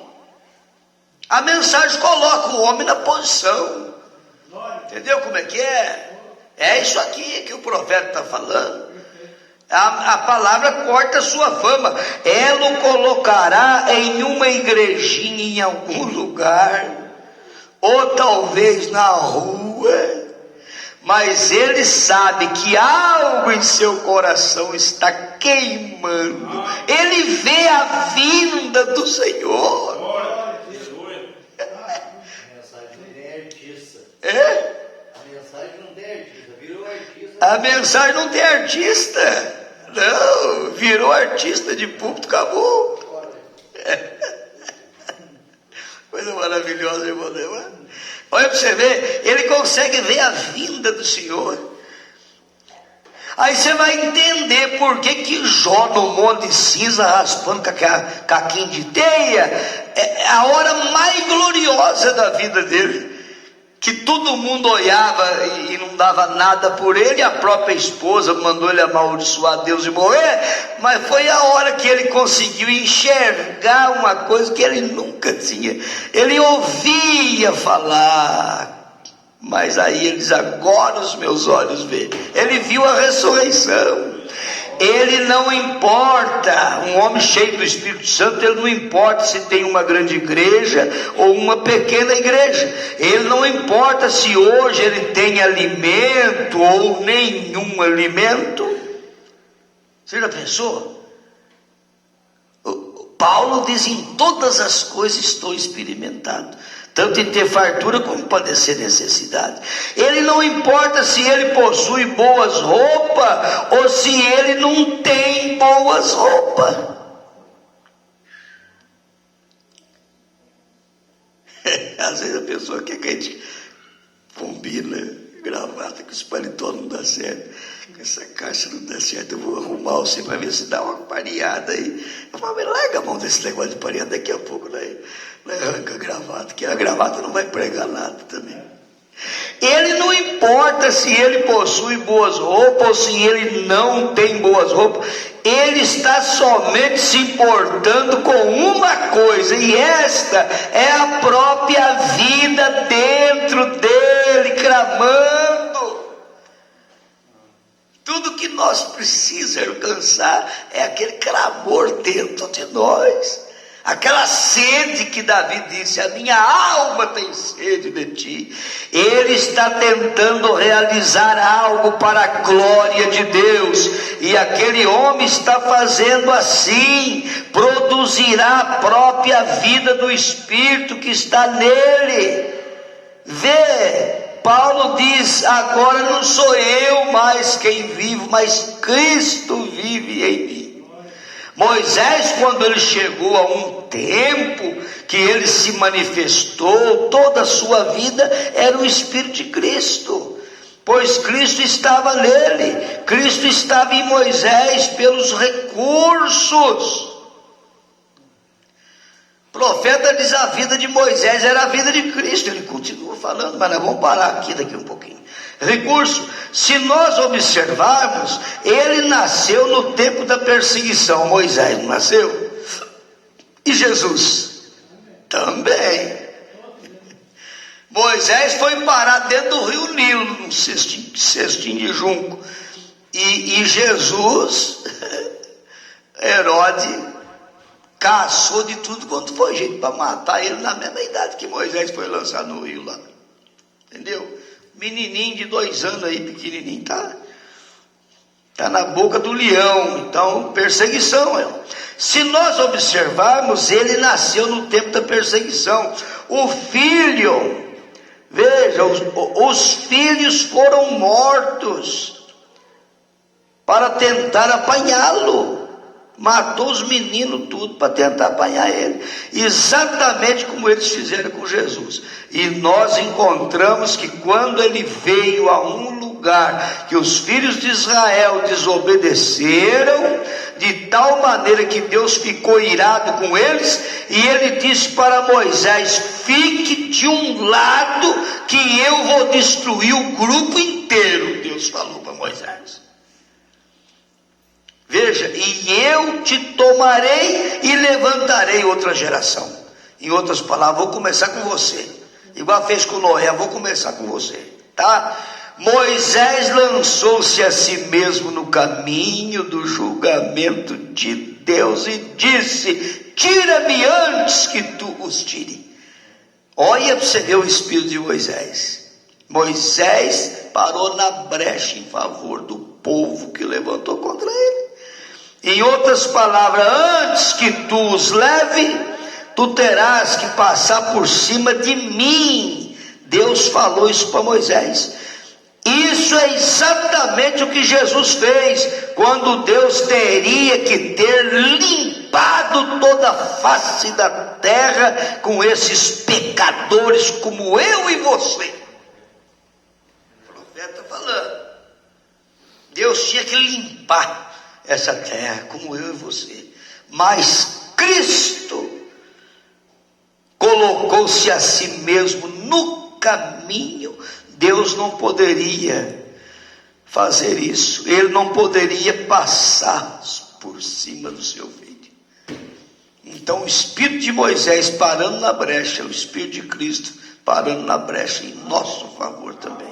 A mensagem coloca o homem na posição. Entendeu como é que é? É isso aqui que o profeta está falando. A palavra corta a sua fama. Ela o colocará em uma igrejinha em algum lugar, ou talvez na rua, mas ele sabe que algo em seu coração está queimando. Ele vê a vinda do Senhor. A mensagem não tem artista. É? A mensagem não tem artista, virou artista. A mensagem não tem artista. Não, virou artista de púlpito, acabou. Coisa maravilhosa, irmão Demar. Olha para você ver, ele consegue ver a vinda do Senhor. Aí você vai entender por que Jó no Monte Cinza, raspando caquinho de teia, é a hora mais gloriosa da vida dele. Que todo mundo olhava e não dava nada por ele, a própria esposa mandou ele amaldiçoar Deus e morrer, mas foi a hora que ele conseguiu enxergar uma coisa que ele nunca tinha. Ele ouvia falar, mas aí ele diz: agora os meus olhos veem. Ele viu a ressurreição. Ele não importa, um homem cheio do Espírito Santo, ele não importa se tem uma grande igreja ou uma pequena igreja. Ele não importa se hoje ele tem alimento ou nenhum alimento. Você já pensou? Paulo diz: em todas as coisas estou experimentado, tanto em ter fartura como em padecer necessidade. Ele não importa se ele possui boas roupas ou se ele não tem boas roupas. Às vezes a pessoa quer que a gente combina gravata, que esse paletó não dá certo, que essa caixa não dá certo, eu vou arrumar você para ver se dá uma pareada aí. Eu falo: mas larga a mão desse negócio de pareada, daqui a pouco nós arranca a gravata, que a gravata não vai pregar nada também. Ele não importa se ele possui boas roupas ou se ele não tem boas roupas, ele está somente se importando com uma coisa, e esta é a própria vida dentro dele, clamando. Tudo que nós precisamos alcançar é aquele clamor dentro de nós. Aquela sede que Davi disse: a minha alma tem sede de ti. Ele está tentando realizar algo para a glória de Deus, e aquele homem está fazendo assim, produzirá a própria vida do Espírito que está nele. Vê, Paulo diz: agora não sou eu mais quem vivo, mas Cristo vive em mim. Moisés, quando ele chegou a um tempo que ele se manifestou, toda a sua vida era o Espírito de Cristo, pois Cristo estava nele, Cristo estava em Moisés pelos recursos. O profeta diz: a vida de Moisés era a vida de Cristo. Ele continua falando, mas nós vamos parar aqui daqui um pouquinho. Recurso: se nós observarmos, ele nasceu no tempo da perseguição. Moisés não nasceu? E Jesus? Também. Moisés foi parar dentro do rio Nilo, num cestinho de junco. E Jesus, Herodes, caçou de tudo quanto foi jeito para matar ele na mesma idade que Moisés foi lançado no rio lá. Entendeu? Menininho de 2 anos aí, pequenininho, tá? Está na boca do leão, então perseguição. Se nós observarmos, ele nasceu no tempo da perseguição. O filho, veja, os filhos foram mortos para tentar apanhá-lo. Matou os meninos tudo para tentar apanhar ele, exatamente como eles fizeram com Jesus. E nós encontramos que quando ele veio a um lugar que os filhos de Israel desobedeceram, de tal maneira que Deus ficou irado com eles, e ele disse para Moisés: fique de um lado que eu vou destruir o grupo inteiro. Deus falou para Moisés. Veja, e eu te tomarei e levantarei outra geração. Em outras palavras, vou começar com você. Igual fez com Noé, vou começar com você, tá? Moisés lançou-se a si mesmo no caminho do julgamento de Deus e disse: tira-me antes que tu os tire. Olha para você ver o espírito de Moisés. Moisés parou na brecha em favor do povo que levantou contra ele. Em outras palavras, antes que tu os leve, tu terás que passar por cima de mim. Deus falou isso para Moisés. Isso é exatamente o que Jesus fez, quando Deus teria que ter limpado toda a face da terra com esses pecadores como eu e você. O profeta falando, Deus tinha que limpar essa terra como eu e você, mas Cristo colocou-se a si mesmo no caminho. Deus não poderia fazer isso, ele não poderia passar por cima do seu filho. Então o espírito de Moisés parando na brecha, o espírito de Cristo parando na brecha em nosso favor também.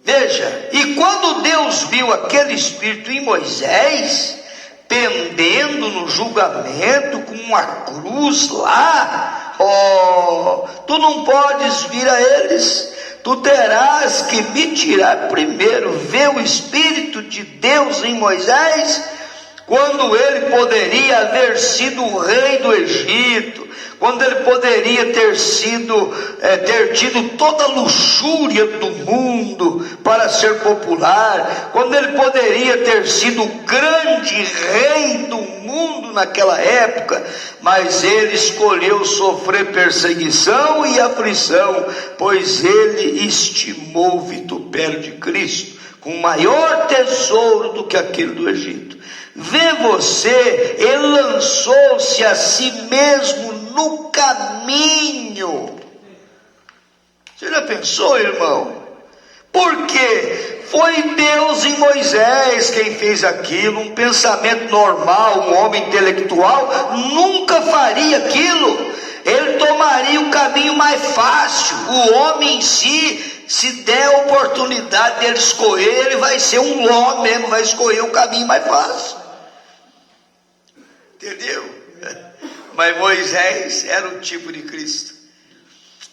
Veja, e quando Deus viu aquele espírito em Moisés, pendendo no julgamento com uma cruz lá, tu não podes vir a eles, tu terás que me tirar primeiro. Vê o espírito de Deus em Moisés, quando ele poderia haver sido o rei do Egito, quando ele poderia ter tido toda a luxúria do mundo para ser popular, quando ele poderia ter sido o grande rei do mundo naquela época, mas ele escolheu sofrer perseguição e aflição, pois ele estimou o vitupério de Cristo com maior tesouro do que aquele do Egito. Vê você, ele lançou-se a si mesmo no caminho. Você já pensou, irmão? Porque foi Deus em Moisés quem fez aquilo. Um pensamento normal, um homem intelectual nunca faria aquilo. Ele tomaria o caminho mais fácil. O homem em si, se der a oportunidade dele escolher, ele vai ser um ló mesmo, vai escolher o caminho mais fácil. Entendeu? Mas Moisés era o tipo de Cristo.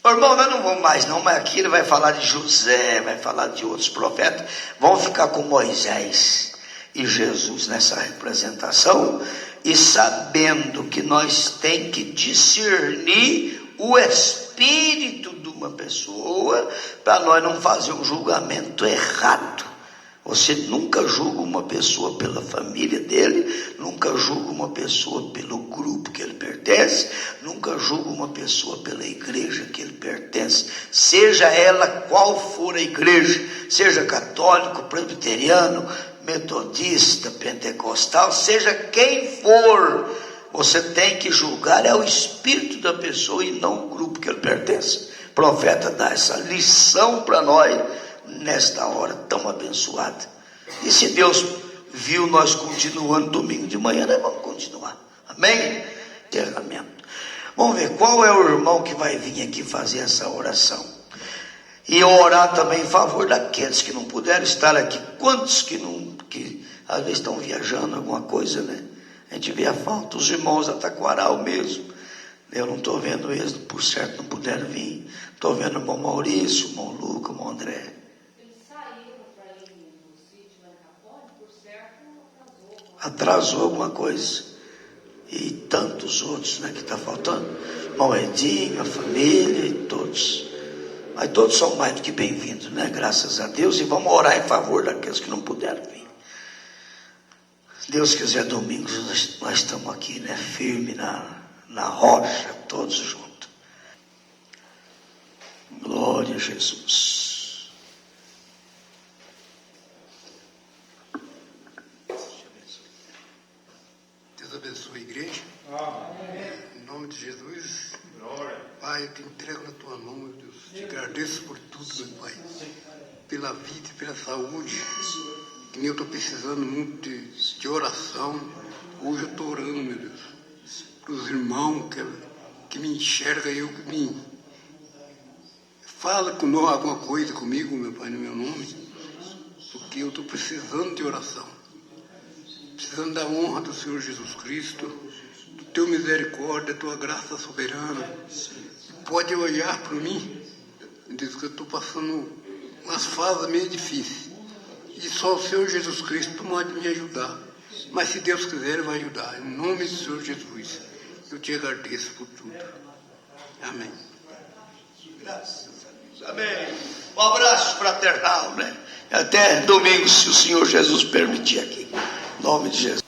Irmão, nós não vamos mais não, mas aqui ele vai falar de José, vai falar de outros profetas. Vamos ficar com Moisés e Jesus nessa representação, e sabendo que nós tem que discernir o espírito de uma pessoa, para nós não fazer um julgamento errado. Você nunca julga uma pessoa pela família dele, nunca julga uma pessoa pelo grupo que ele pertence, nunca julga uma pessoa pela igreja que ele pertence, seja ela qual for a igreja, seja católico, presbiteriano, metodista, pentecostal, seja quem for, você tem que julgar o espírito da pessoa e não o grupo que ele pertence. O profeta dá essa lição para nós nesta hora tão abençoada. E se Deus viu nós continuando domingo de manhã, nós vamos continuar. Amém? Enterramento. Vamos ver qual é o irmão que vai vir aqui fazer essa oração. E orar também em favor daqueles que não puderam estar aqui. Quantos que às vezes estão viajando, alguma coisa, né? A gente vê a falta. Os irmãos da Taquaral mesmo, eu não estou vendo eles, por certo não puderam vir. Estou vendo o irmão Maurício, o irmão Luca, o irmão André. Eles saíram para ir no sítio lá em Capone? atrasou alguma coisa. E tantos outros, né, que está faltando. Irmão Edinho, a família e todos. Mas todos são mais do que bem-vindos, né? Graças a Deus. E vamos orar em favor daqueles que não puderam vir. Se Deus quiser, domingo nós estamos aqui, né? Firme na rocha, todos juntos. Glória a Jesus. Deus abençoe a igreja. Em nome de Jesus. Pai, eu te entrego na tua mão, meu Deus. Te agradeço por tudo, meu Pai. Pela vida e pela saúde. Que nem eu estou precisando muito de oração. Hoje eu estou orando, meu Deus. Para os irmãos que me enxergam, que me fala alguma coisa comigo, meu Pai, no meu nome. Porque eu estou precisando de oração. Precisando da honra do Senhor Jesus Cristo, do teu misericórdia, da tua graça soberana. Pode olhar para mim, diz que eu estou passando umas fases meio difíceis. E só o Senhor Jesus Cristo pode me ajudar. Mas se Deus quiser, Ele vai ajudar. Em nome do Senhor Jesus, eu te agradeço por tudo. Amém. Graças a Deus. Amém. Um abraço fraternal, né? Até domingo, se o Senhor Jesus permitir aqui. Em nome de Jesus.